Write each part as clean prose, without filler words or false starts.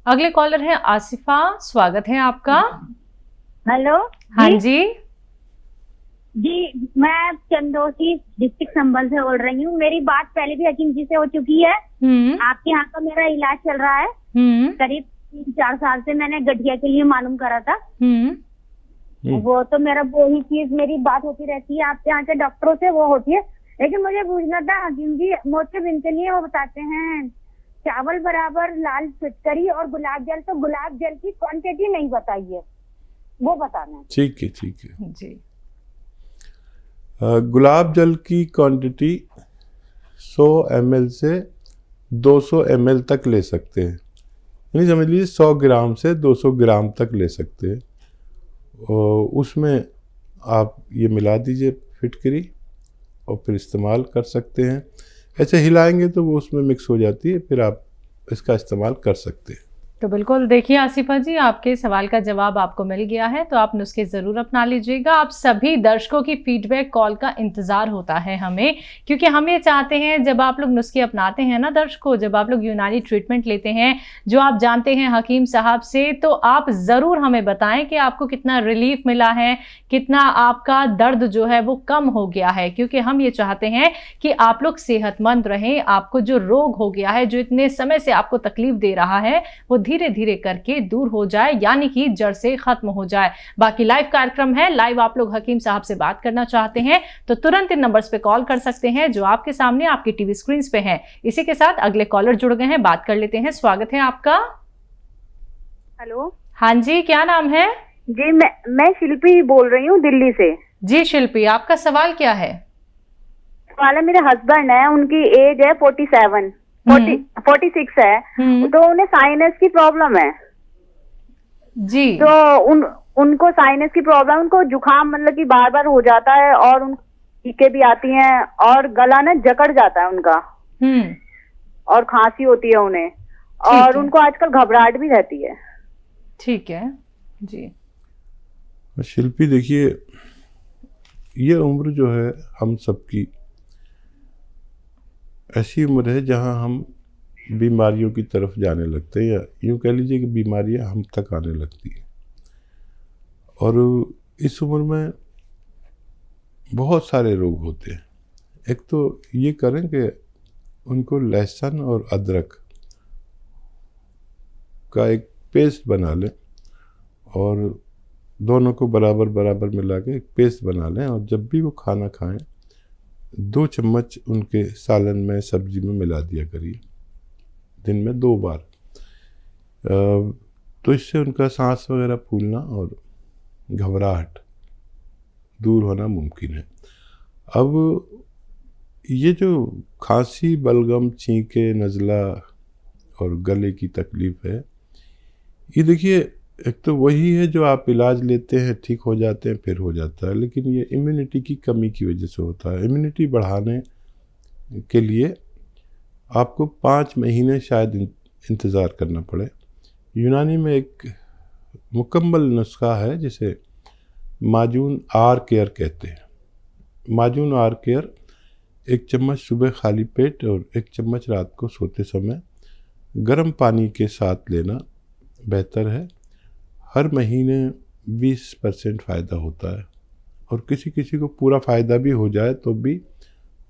अगले कॉलर है आसिफा, स्वागत है आपका। हेलो। हाँ जी जी, मैं चंदौसी डिस्ट्रिक्ट संभल से बोल रही हूँ। मेरी बात पहले भी हकीम जी से हो चुकी है। आपके यहाँ का मेरा इलाज चल रहा है। करीब 3-4 साल से मैंने गठिया के लिए मालूम करा था। वो तो मेरा वही चीज मेरी बात होती रहती है, आपके यहाँ के डॉक्टरों से वो होती है। लेकिन मुझे पूछना था हकीम जी, मोतियाबिंद के लिए वो बताते हैं चावल बराबर लाल फिटकरी और गुलाब जल, तो गुलाब जल की क्वांटिटी नहीं बताई है, वो बताना है। ठीक है जी। गुलाब जल की क्वांटिटी 100 ml से 200 ml तक ले सकते हैं, यानी समझ लीजिए 100 ग्राम से 200 ग्राम तक ले सकते हैं। और उसमें आप ये मिला दीजिए फिटकरी और फिर इस्तेमाल कर सकते हैं। ऐसे हिलाएंगे तो वो उसमें मिक्स हो जाती है, फिर आप इसका इस्तेमाल कर सकते हैं। तो बिल्कुल देखिए आसिफा जी, आपके सवाल का जवाब आपको मिल गया है, तो आप नुस्खे ज़रूर अपना लीजिएगा। आप सभी दर्शकों की फीडबैक कॉल का इंतज़ार होता है हमें, क्योंकि हम ये चाहते हैं जब आप लोग नुस्खे अपनाते हैं ना दर्शकों, जब आप लोग यूनानी ट्रीटमेंट लेते हैं जो आप जानते हैं हकीम साहब से, तो आप ज़रूर हमें बताएं कि आपको कितना रिलीफ मिला है, कितना आपका दर्द जो है वो कम हो गया है। क्योंकि हम ये चाहते हैं कि आप लोग सेहतमंद रहें, आपको जो रोग हो गया है, जो इतने समय से आपको तकलीफ दे रहा है, वो धीरे धीरे करके दूर हो जाए, यानी कि जड़ से खत्म हो जाए। बाकी लाइव कार्यक्रम है, लाइव आप लोग हकीम साहब से बात करना चाहते हैं तो तुरंत इन नंबर्स पे कॉल कर सकते हैं जो आपके सामने आपकी टीवी स्क्रीन पे हैं। इसी के साथ अगले कॉलर जुड़ गए हैं, बात कर लेते हैं। स्वागत है आपका। हेलो। हाँ जी, क्या नाम है? जी, मैं शिल्पी बोल रही हूँ दिल्ली से। जी शिल्पी, आपका सवाल क्या है? सवाल है, मेरे हस्बैंड है, उनकी एज है 46 है, तो उन्हें साइनस की प्रॉब्लम है जी। तो उनको साइनस की प्रॉब्लम, उनको जुकाम मतलब कि बार बार हो जाता है और उनको छींकें भी आती हैं और गला ना जकड़ जाता है उनका, और खांसी होती है उन्हें, और उनको आजकल घबराहट भी रहती है। ठीक है जी। शिल्पी देखिए, ये उम्र जो है हम सबकी ऐसी उम्र है जहां हम बीमारियों की तरफ जाने लगते हैं, या यूँ कह लीजिए कि बीमारियां हम तक आने लगती हैं। और इस उम्र में बहुत सारे रोग होते हैं। एक तो ये करें कि उनको लहसुन और अदरक का एक पेस्ट बना लें और दोनों को बराबर बराबर मिला के एक पेस्ट बना लें, और जब भी वो खाना खाएं 2 चम्मच उनके सालन में, सब्जी में मिला दिया करिए, दिन में 2 बार। तो इससे उनका सांस वगैरह फूलना और घबराहट दूर होना मुमकिन है। अब ये जो खांसी, बलगम, छींके, नज़ला और गले की तकलीफ़ है, ये देखिए एक तो वही है जो आप इलाज लेते हैं, ठीक हो जाते हैं, फिर हो जाता है, लेकिन ये इम्यूनिटी की कमी की वजह से होता है। इम्यूनिटी बढ़ाने के लिए आपको 5 महीने शायद इंतज़ार करना पड़े। यूनानी में एक मुकम्मल नुस्खा है जिसे माजून आर केयर कहते हैं। माजून आर केयर 1 चम्मच सुबह खाली पेट और 1 चम्मच रात को सोते समय गर्म पानी के साथ लेना बेहतर है। हर महीने 20% फ़ायदा होता है, और किसी किसी को पूरा फ़ायदा भी हो जाए तो भी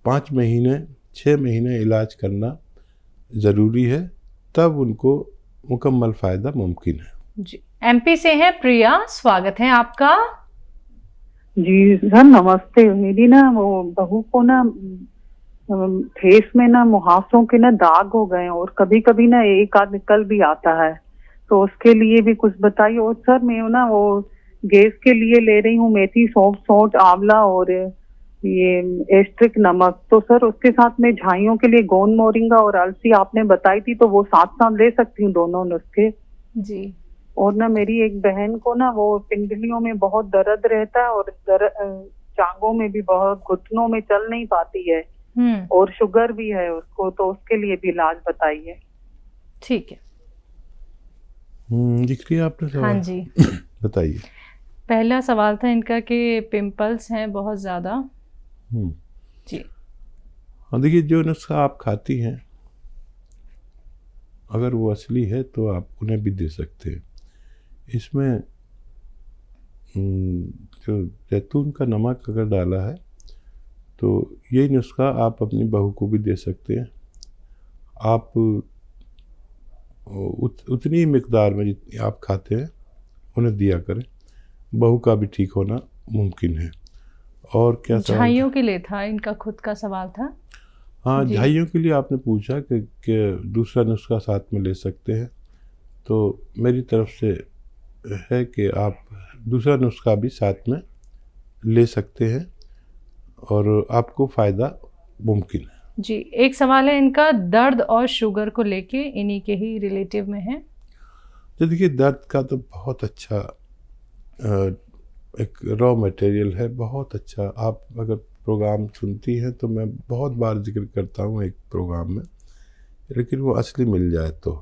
5 महीने 6 महीने इलाज करना ज़रूरी है, तब उनको मुकम्मल फ़ायदा मुमकिन है। जी, एमपी से है प्रिया, स्वागत है आपका। जी सर नमस्ते। मेरी ना वो बहू को ना फेस में ना मुहासों के ना दाग हो गए, और कभी कभी ना एक आध निकल भी आता है, तो उसके लिए भी कुछ बताइए। और सर मैं ना वो गैस के लिए ले रही हूँ मेथी, सौंफ, सौंठ, आंवला और ये एस्ट्रिक नमक। तो सर उसके साथ में झाइयों के लिए गोंद मोरिंगा और अलसी आपने बताई थी, तो वो साथ साथ ले सकती हूँ दोनों नुस्खे जी। और ना मेरी एक बहन को ना वो पिंडलियों में बहुत दर्द रहता है, और टांगों में भी बहुत, घुटनों में चल नहीं पाती है, और शुगर भी है उसको, तो उसके लिए भी इलाज बताइए। ठीक है, दिख रही है आपने सवाल? हाँ जी बताइए। पहला सवाल था इनका कि पिंपल्स हैं बहुत ज़्यादा। जी हाँ, देखिए जो नुस्खा आप खाती हैं अगर वो असली है तो आप उन्हें भी दे सकते हैं। इसमें जो जैतून का नमक अगर डाला है तो ये नुस्खा आप अपनी बहू को भी दे सकते हैं। आप उतनी मिकदार में जितनी आप खाते हैं उन्हें दिया करें, बहू का भी ठीक होना मुमकिन है। और क्या सवाल झाइयों के लिए था, इनका खुद का सवाल था। हाँ, जी। झाइयों के लिए आपने पूछा कि दूसरा नुस्खा साथ में ले सकते हैं, तो मेरी तरफ से है कि आप दूसरा नुस्खा भी साथ में ले सकते हैं और आपको फ़ायदा मुमकिन है। जी, एक सवाल है इनका दर्द और शुगर को लेके, इन्हीं के ही रिलेटिव में है। तो देखिए, दर्द का तो बहुत अच्छा एक रॉ मटेरियल है, बहुत अच्छा। आप अगर प्रोग्राम सुनती हैं तो मैं बहुत बार जिक्र करता हूँ एक प्रोग्राम में, लेकिन वो असली मिल जाए तो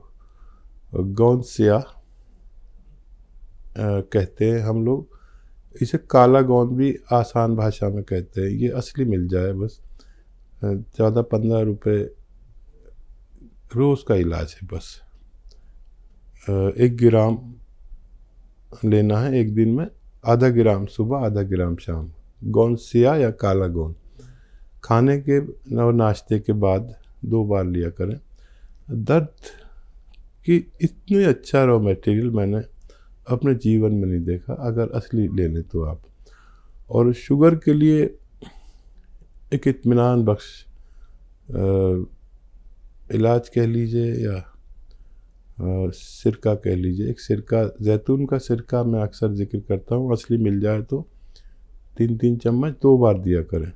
गोंद सिया कहते हैं हम लोग, इसे काला गोंद भी आसान भाषा में कहते हैं। ये असली मिल जाए बस, 14-15 रुपये रोज़ का इलाज है बस। 1 ग्राम लेना है एक दिन में, आधा ग्राम सुबह, आधा ग्राम शाम। गोंद सिया या काला गोंद खाने के और नाश्ते के बाद 2 बार लिया करें। दर्द की इतनी अच्छा रॉ मटेरियल मैंने अपने जीवन में नहीं देखा, अगर असली ले लें तो आप। और शुगर के लिए एक इत्मीनान बख्श इलाज कह लीजिए या सिरका कह लीजिए। एक सिरका, जैतून का सिरका मैं अक्सर जिक्र करता हूँ, असली मिल जाए तो 3-3 चम्मच 2 बार दिया करें।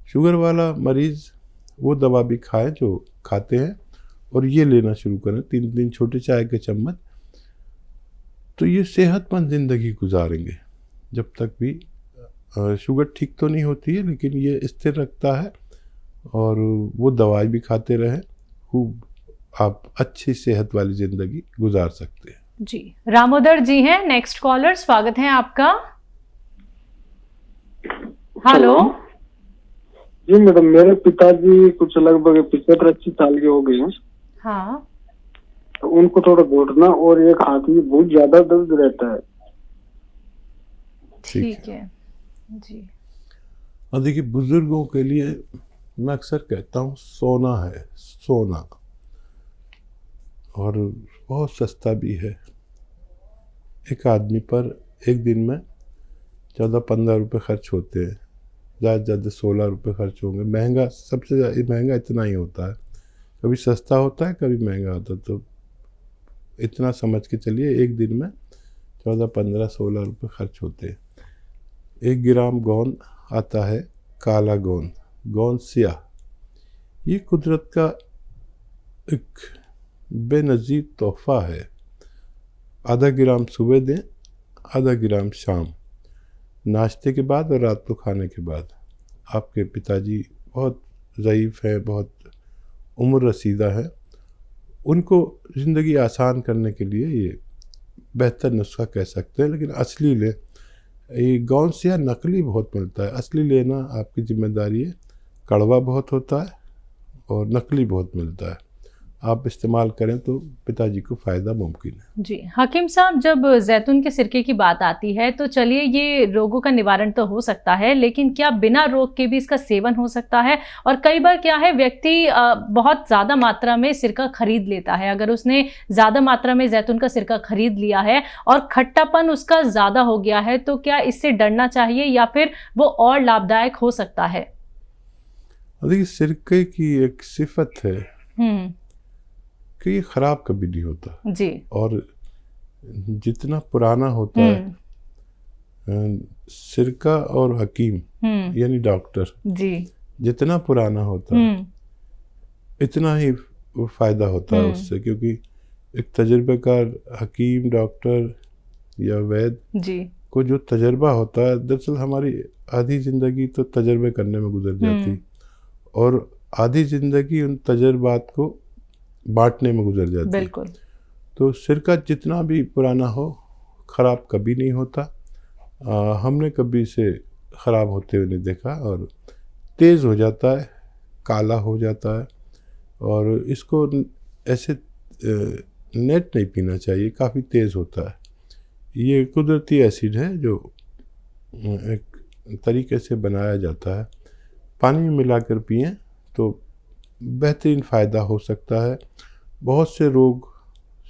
शुगर वाला मरीज़ वो दवा भी खाएं जो खाते हैं और ये लेना शुरू करें 3-3 छोटे चाय के चम्मच, तो ये सेहतमंद ज़िंदगी गुजारेंगे। जब तक भी शुगर ठीक तो नहीं होती है, लेकिन ये स्थिर रखता है और वो दवाई भी खाते रहें, खूब आप अच्छी सेहत वाली ज़िंदगी गुजार सकते हैं। जी, रामोदर जी हैं नेक्स्ट कॉलर, स्वागत है आपका। हेलो जी मैडम, मेरे पिताजी कुछ लगभग 75-80 साल के हो गए हैं। हाँ, तो उनको थोड़ा घुटना और एक हाथ में बहुत ज्यादा दर्द रहता है। ठीक है जी। और देखिए, बुजुर्गों के लिए मैं अक्सर कहता हूँ सोना है, सोना, और बहुत सस्ता भी है। एक आदमी पर एक दिन में 14-15 रुपये खर्च होते हैं, ज़्यादा से ज़्यादा 16 रुपये खर्च होंगे। महंगा, सबसे ज़्यादा महंगा इतना ही होता है, कभी सस्ता होता है कभी महंगा होता है। तो इतना समझ के चलिए एक दिन में 14-15-16 रुपये खर्च होते हैं। 1 ग्राम गोंद आता है, काला गोंद, गोंद सिया। ये कुदरत का एक बेनज़ीर तोहफ़ा है। आधा ग्राम सुबह दें, आधा ग्राम शाम, नाश्ते के बाद और रात को खाने के बाद। आपके पिताजी बहुत ज़ईफ़ है, बहुत उम्र रसीदा है, उनको ज़िंदगी आसान करने के लिए ये बेहतर नुस्खा कह सकते हैं। लेकिन असली ले, ये गोंद सिया नकली बहुत मिलता है, असली लेना आपकी जिम्मेदारी है। कड़वा बहुत होता है और नकली बहुत मिलता है, आप इस्तेमाल करें तो पिताजी को फ़ायदा मुमकिन है। जी, हकीम साहब, जब जैतून के सिरके की बात आती है तो चलिए ये रोगों का निवारण तो हो सकता है, लेकिन क्या बिना रोग के भी इसका सेवन हो सकता है? और कई बार क्या है, व्यक्ति बहुत ज़्यादा मात्रा में सिरका खरीद लेता है। अगर उसने ज़्यादा मात्रा में जैतून का सिरका खरीद लिया है और खट्टापन उसका ज़्यादा हो गया है, तो क्या इससे डरना चाहिए या फिर वो और लाभदायक हो सकता है? देखिए, सिरके की एक सिफत है कि ये ख़राब कभी नहीं होता जी। और जितना पुराना होता है, सिरका और हकीम यानी डॉक्टर जी, जितना पुराना होता है इतना ही फ़ायदा होता है उससे, क्योंकि एक तजुर्बेकार हकीम, डॉक्टर या वैद्य जी, को जो तजर्बा होता है, दरअसल हमारी आधी ज़िंदगी तो तजर्बे करने में गुजर जाती और आधी ज़िंदगी उन तजर्बात को बांटने में गुजर जाती। बिल्कुल। तो सिरका जितना भी पुराना हो, ख़राब कभी नहीं होता। हमने कभी इसे ख़राब होते हुए नहीं देखा, और तेज़ हो जाता है, काला हो जाता है, और इसको ऐसे नेट नहीं पीना चाहिए, काफ़ी तेज़ होता है। ये कुदरती एसिड है जो एक तरीके से बनाया जाता है, पानी में मिलाकर पिएं तो बेहतरीन फ़ायदा हो सकता है। बहुत से रोग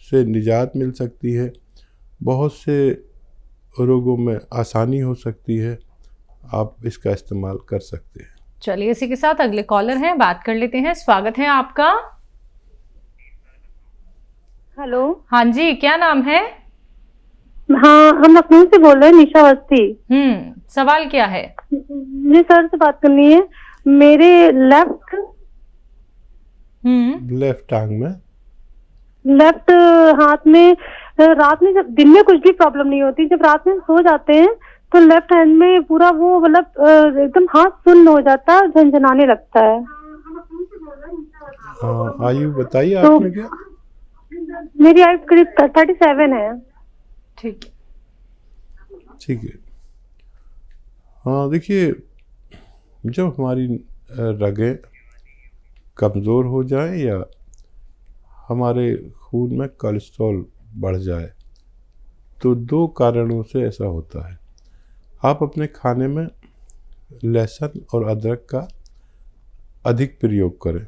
से निजात मिल सकती है, बहुत से रोगों में आसानी हो सकती है, आप इसका इस्तेमाल कर सकते हैं। चलिए इसी के साथ अगले कॉलर हैं, बात कर लेते हैं। स्वागत है आपका। हेलो। हाँ जी, क्या नाम है? हाँ, हम लखनऊ से बोल रहे हैं, निशा अवस्थी। सवाल क्या है? जी सर से बात करनी है। मेरे लेफ्ट टांग में, लेफ्ट हाथ में, रात में, जब दिन में कुछ भी प्रॉब्लम नहीं होती, जब रात में सो जाते हैं तो लेफ्ट हैंड में पूरा वो मतलब एकदम हाथ सुन्न हो जाता है, झनझनाने लगता है। आयु बताइए आपने क्या? मेरी आयु करीब 37 है। ठीक है। हाँ देखिए, जब हमारी रगें कमज़ोर हो जाएं या हमारे खून में कोलेस्ट्रॉल बढ़ जाए तो दो कारणों से ऐसा होता है। आप अपने खाने में लहसुन और अदरक का अधिक प्रयोग करें।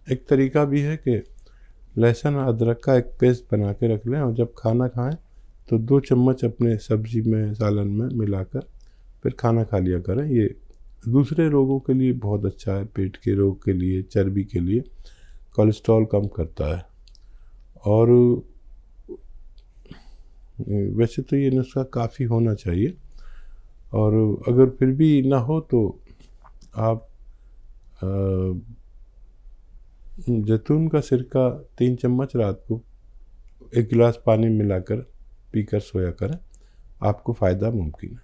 एक तरीका भी है कि लहसुन और अदरक का एक पेस्ट बना के रख लें और जब खाना खाएं तो 2 चम्मच अपने सब्जी में, सालन में मिलाकर फिर खाना खा लिया करें। ये दूसरे रोगों के लिए बहुत अच्छा है, पेट के रोग के लिए, चर्बी के लिए, कोलेस्ट्रॉल कम करता है। और वैसे तो ये नुस्खा काफ़ी होना चाहिए, और अगर फिर भी ना हो तो आप जैतून का सिरका 3 चम्मच रात को 1 गिलास पानी मिलाकर पीकर सोया करें, आपको फ़ायदा मुमकिन है।